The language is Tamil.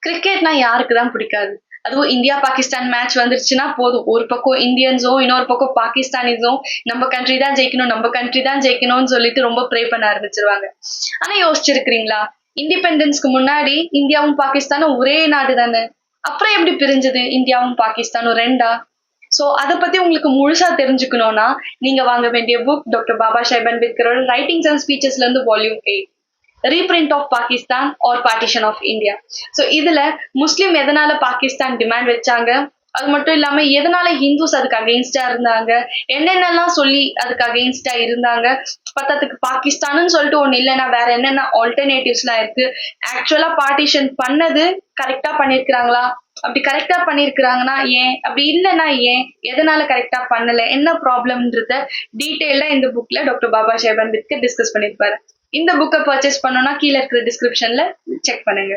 கிரிக்கெட்னா யாருக்கு தான் பிடிக்காது? அதுவும் இந்தியா, பாகிஸ்தான் மேட்ச் வந்துருச்சுன்னா போதும். ஒரு பக்கம் இந்தியன்ஸும், இன்னொரு பக்கம் பாகிஸ்தானிஸும் நம்ம கண்ட்ரி தான் ஜெயிக்கணும், நம்ம கண்ட்ரி தான் ஜெயிக்கணும்னு சொல்லிட்டு ரொம்ப ப்ரே பண்ண ஆரம்பிச்சுருவாங்க. ஆனா யோசிச்சிருக்கிறீங்களா? இண்டிபெண்டன்ஸ்க்கு முன்னாடி இந்தியாவும், பாகிஸ்தானும் ஒரே நாடு தானே. அப்புறம் எப்படி பிரிஞ்சது இந்தியாவும், பாகிஸ்தானும் 2ஆ? ஸோ அத பத்தி உங்களுக்கு முழுசா தெரிஞ்சுக்கணும்னா, நீங்க வாங்க வேண்டிய புக் டாக்டர் பாபா சாஹேப் அம்பேத்கரோட ரைட்டிங்ஸ் அண்ட் ஸ்பீச்சஸ்ல இருந்து volume 8. Reprint of Pakistan or partition of India. So இதுல முஸ்லிம் எதனால பாகிஸ்தான் டிமாண்ட் வச்சாங்க, அது மட்டும் இல்லாம எதனால ஹிந்துஸ் அதுக்கு அகெயின்ஸ்டா இருந்தாங்க, என்னென்னலாம் சொல்லி அதுக்கு அகெயின்ஸ்டா இருந்தாங்க, பத்தாததுக்கு பாகிஸ்தான்னு சொல்லிட்டு ஒண்ணு இல்லைன்னா வேற என்னென்ன ஆல்டர்னேட்டிவ்ஸ்லாம் இருக்கு, ஆக்சுவலா பார்ட்டிஷன் பண்ணது கரெக்டா பண்ணிருக்கிறாங்களா, அப்படி கரெக்டா பண்ணிருக்கிறாங்கன்னா ஏன், அப்படி இல்லைன்னா ஏன், எதனால கரெக்டா பண்ணல, என்ன ப்ராப்ளம்ன்றத டீட்டெயில்டா இந்த புக்ல டாக்டர் பாபா சாஹேப் அம்பேத்கர் டிஸ்கஸ் பண்ணிருப்பாரு. இந்த புக்கை பர்ச்சேஸ் பண்ணணும்னா கீழே இருக்கிற டிஸ்கிரிப்ஷன்ல செக் பண்ணுங்க.